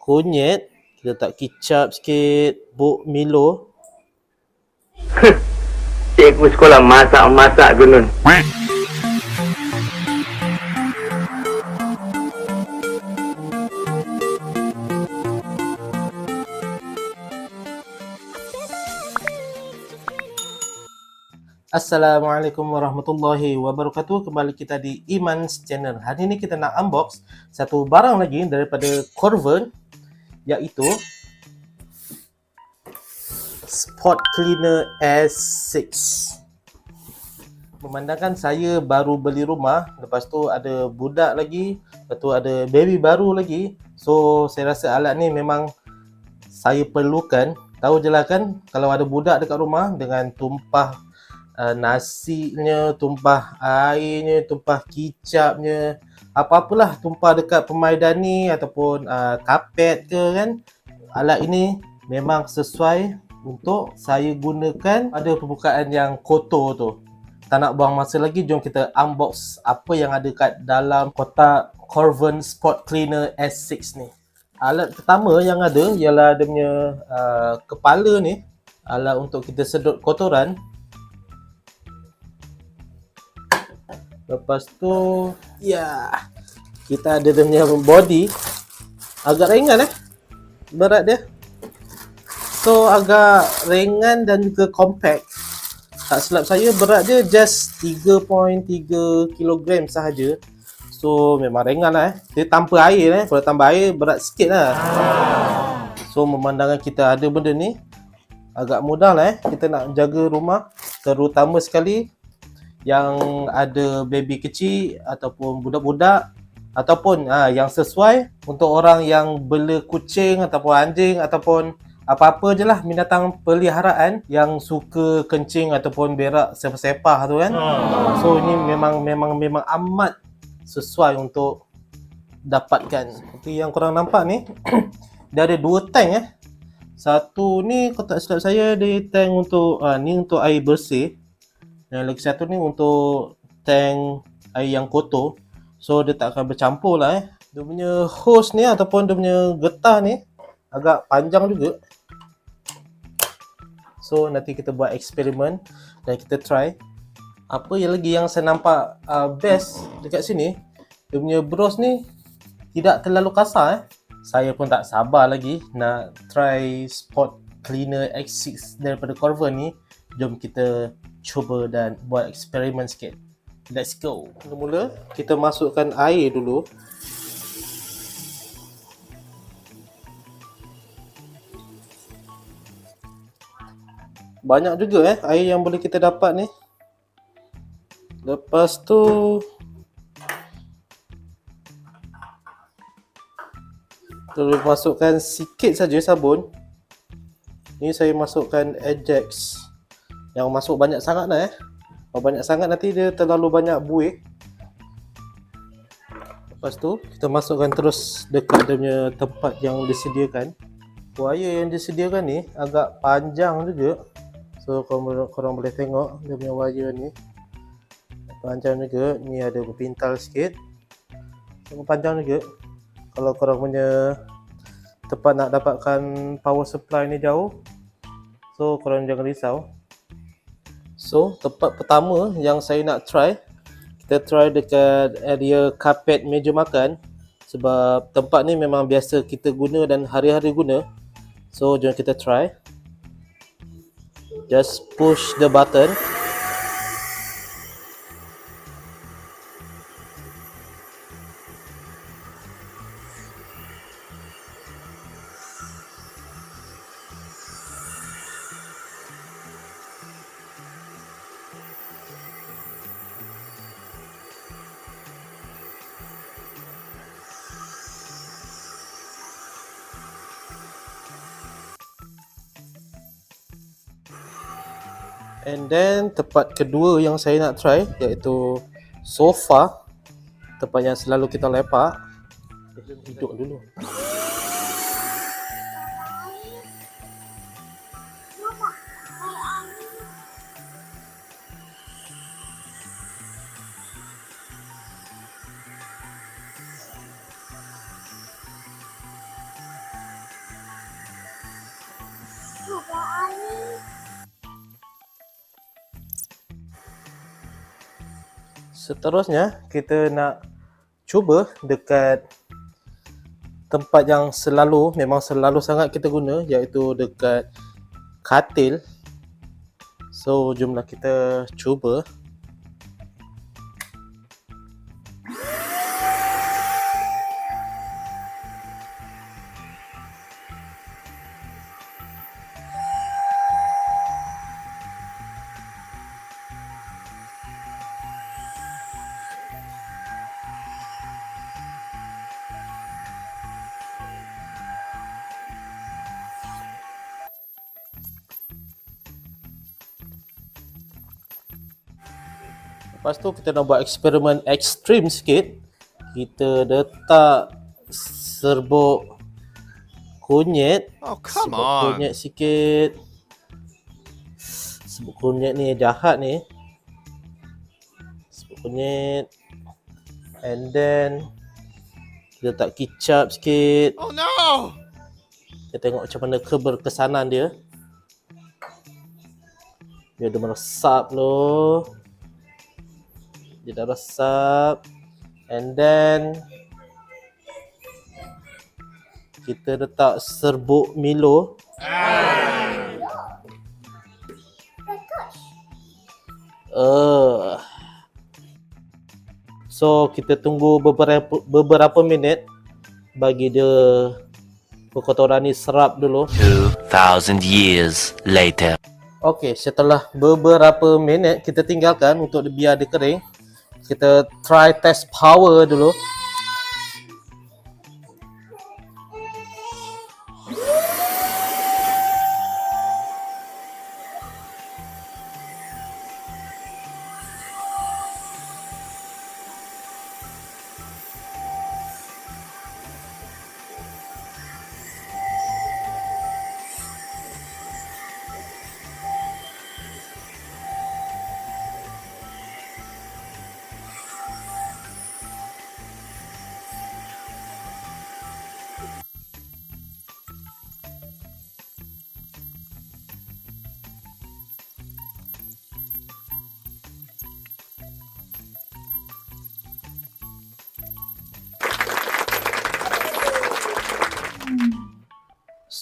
kunyit, kita letak kicap sikit, buk Milo. Cikgu sekolah masak-masak gunung. Assalamualaikum warahmatullahi wabarakatuh. Kembali kita di Iman's Channel. Hari ini kita nak unbox satu barang lagi daripada Corvair, iaitu Spot Cleaner S6. Memandangkan saya baru beli rumah, lepas tu ada budak lagi, lepas tu ada baby baru lagi. So saya rasa alat ni memang saya perlukan. Tahu je lah kan, kalau ada budak dekat rumah dengan tumpah nasinya, tumpah airnya, tumpah kicapnya, apa-apalah tumpah dekat permaidani ataupun kapet ke kan, alat ini memang sesuai untuk saya gunakan pada permukaan yang kotor tu. Tak nak buang masa lagi, jom kita unbox apa yang ada kat dalam kotak Corvair Spot Cleaner S6 ni. Alat pertama yang ada ialah dia punya kepala ni, alat untuk kita sedut kotoran. Lepas tu, kita ada dia punya body. Agak ringan berat dia. So agak ringan dan juga compact. Tak silap saya berat dia just 3.3 kg sahaja. So memang ringan lah Dia tanpa air Kalau tambah air berat sikit lah. So memandangkan kita ada benda ni, agak mudah lah kita nak jaga rumah, terutama sekali yang ada baby kecil ataupun budak-budak, ataupun yang sesuai untuk orang yang bela kucing ataupun anjing ataupun apa-apa je lah binatang peliharaan yang suka kencing ataupun berak sepah-sepah tu kan. So ini memang amat sesuai untuk dapatkan. Seperti yang korang nampak ni dia ada dua tank Satu ni kalau tak silap saya dia tank untuk ni untuk air bersih. Yang lagi satu ni untuk tank air yang kotor. So dia tak akan bercampur lah Dia punya hose ni ataupun dia punya getah ni agak panjang juga. So nanti kita buat eksperimen dan kita try. Apa yang lagi yang saya nampak best dekat sini, dia punya bros ni tidak terlalu kasar Saya pun tak sabar lagi nak try Spot Cleaner X6 daripada Corvair ni. Jom kita cuba dan buat eksperimen sikit. Let's go. Mula-mula kita masukkan air dulu. Banyak juga air yang boleh kita dapat ni. Lepas tu terus masukkan sikit saja sabun. Ni saya masukkan Ajax. Yang masuk banyak sangat Kalau banyak sangat nanti dia terlalu banyak buih. Lepas tu kita masukkan terus dekat dia punya tempat yang disediakan. Wire yang disediakan ni agak panjang juga. So korang boleh tengok dia punya wire ni panjang juga. Ni ada berpintal sikit, panjang juga. Kalau korang punya tempat nak dapatkan power supply ni jauh, so korang jangan risau. So tempat pertama yang saya nak try, kita try dekat area kapet meja makan. Sebab tempat ni memang biasa kita guna dan hari-hari guna. So jom kita try. Just push the button. And then tempat kedua yang saya nak try iaitu sofa, tempat yang selalu kita lepak. Duduk dulu. Seterusnya kita nak cuba dekat tempat yang memang selalu sangat kita guna, iaitu dekat katil. So jomlah kita cuba. Lepas tu kita nak buat eksperimen ekstrim sikit. Kita letak serbuk kunyit. Oh, come Serbuk on. kunyit sikit. Serbuk kunyit ni jahat ni. Serbuk kunyit. And then kita letak kicap sikit. Oh no! Kita tengok macam mana keberkesanan dia. Dia dah meresap loh. Dia dah resap. And then kita letak serbuk Milo. So kita tunggu beberapa minit bagi dia kotoran ni serap dulu. 2,000 years later. Okey, setelah beberapa minit kita tinggalkan untuk biar dia kering. Kita try test power dulu.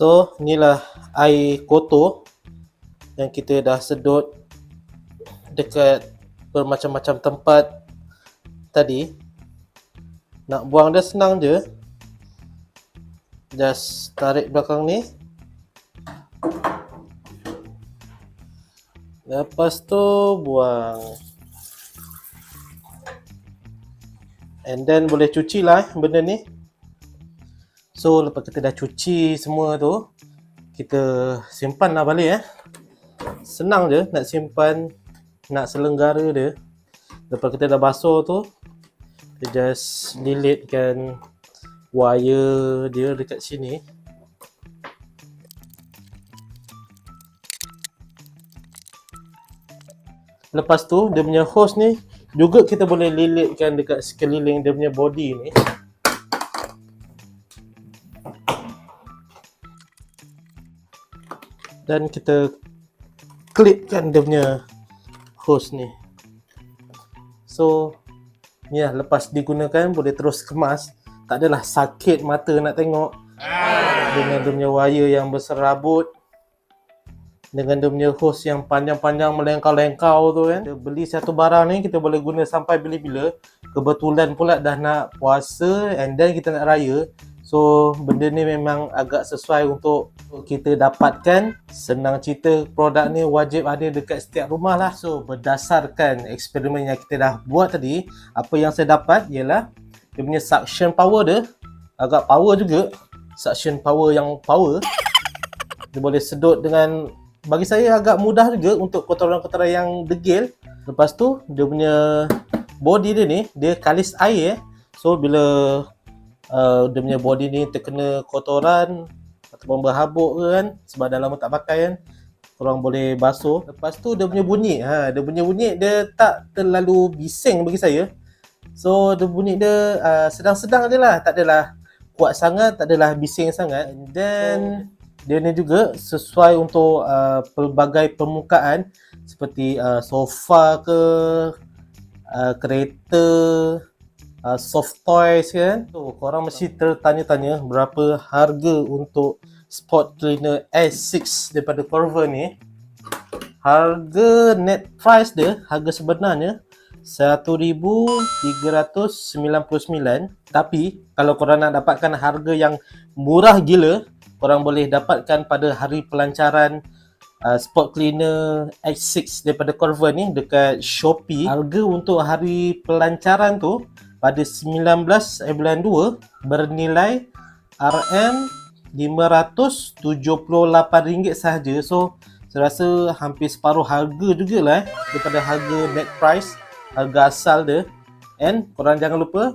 So, inilah air kotor yang kita dah sedut dekat bermacam-macam tempat tadi. Nak buang dia senang je. Just tarik belakang ni. Lepas tu buang. And then boleh cuci lah benda ni. So lepas kita dah cuci semua tu, kita simpan lah balik Senang je nak simpan, nak selenggara dia. Lepas kita dah basuh tu, kita just lilitkan wire dia dekat sini. Lepas tu dia punya hose ni juga kita boleh lilitkan dekat sekeliling dia punya body ni. Dan kita klipkan dia punya hose ni. So ni lah, lepas digunakan boleh terus kemas. Tak adalah sakit mata nak tengok dengan dia punya wire yang berserabut, dengan dia punya hose yang panjang-panjang melengkau-lengkau tu kan. Kita beli satu barang ni kita boleh guna sampai bila-bila. Kebetulan pula dah nak puasa and then kita nak raya. So benda ni memang agak sesuai untuk kita dapatkan. Senang cerita, produk ni wajib ada dekat setiap rumah lah. So berdasarkan eksperimen yang kita dah buat tadi, apa yang saya dapat ialah dia punya suction power dia agak power juga. Suction power yang power. Dia boleh sedut dengan, bagi saya agak mudah juga untuk kotoran-kotoran yang degil. Lepas tu dia punya body dia ni, dia kalis air So bila dia punya body ni terkena kotoran ataupun berhabuk ke kan, sebab dah lama tak pakai kan, korang boleh basuh. Lepas tu dia punya bunyi, dia punya bunyi dia tak terlalu bising bagi saya. So dia bunyi dia sedang-sedang je lah, tak adalah kuat sangat, tak adalah bising sangat. And then dia ni juga sesuai untuk pelbagai permukaan seperti sofa ke, kereta, soft toys kan. So, korang mesti tertanya-tanya berapa harga untuk sport cleaner S6 daripada Corvair ni. Harga net price dia, harga sebenarnya RM1,399. Tapi kalau korang nak dapatkan harga yang murah gila, korang boleh dapatkan pada hari pelancaran sport cleaner X6 daripada Corvair ni dekat Shopee. Harga untuk hari pelancaran tu pada 19 bulan 2 bernilai RM578 sahaja. So saya rasa hampir separuh harga jugalah daripada harga net price, harga asal dia. And korang jangan lupa,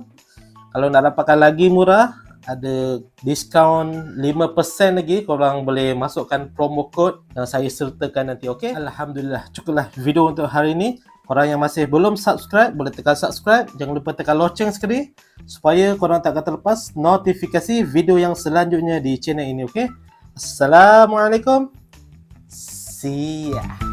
kalau nak dapatkan lagi murah, ada diskaun 5% lagi. Korang boleh masukkan promo code yang saya sertakan nanti, okey? Alhamdulillah, cukuplah video untuk hari ini. Korang yang masih belum subscribe, boleh tekan subscribe. Jangan lupa tekan loceng sekali supaya korang tak akan terlepas notifikasi video yang selanjutnya di channel ini, okey? Assalamualaikum. See ya.